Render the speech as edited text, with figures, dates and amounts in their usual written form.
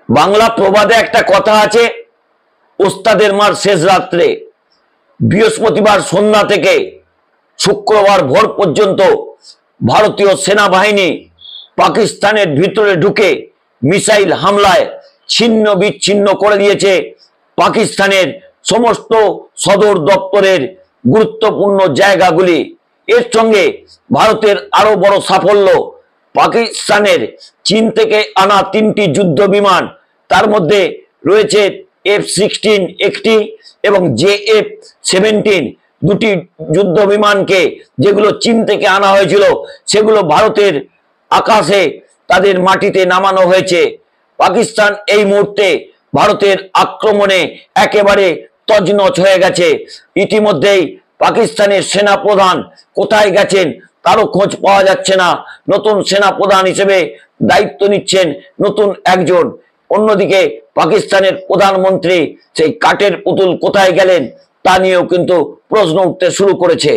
বাংলা প্রবাদে একটা কথা আছে, ওস্তাদের মার শেষ রাত্রে। বৃহস্পতিবার সন্ধ্যা থেকে শুক্রবার ভোর পর্যন্ত ভারতীয় সেনাবাহিনী পাকিস্তানের ভিতরে ঢুকে মিসাইল হামলায় ছিন্ন বিচ্ছিন্ন করে দিয়েছে পাকিস্তানের সমস্ত সদর দপ্তরের গুরুত্বপূর্ণ জায়গাগুলি। এর সঙ্গে ভারতের আরো বড় সাফল্য, পাকিস্তানের চীন থেকে আনা 3টি যুদ্ধ বিমান, তার মধ্যে রয়েছে F-16 একটি এবং JF-17 দুটি যুদ্ধ বিমানকে, যেগুলো চীন থেকে আনা হয়েছিল, সেগুলো ভারতের আকাশে তাদের মাটিতে নামানো হয়েছে। পাকিস্তান এই মুহূর্তে ভারতের আক্রমণে একেবারে তছনছ হয়ে গেছে। ইতিমধ্যেই পাকিস্তানের সেনাপ্রধান কোথায় গেছেন তারও খোঁজ পাওয়া যাচ্ছে না। নতুন সেনাপ্রধান হিসেবে দায়িত্ব নিচ্ছেন নতুন একজন। অন্যদিকে পাকিস্তানের প্রধানমন্ত্রী সেই কাঠের পুতুল কোথায় গেলেন তা নিয়েও কিন্তু প্রশ্ন উঠতে শুরু করেছে।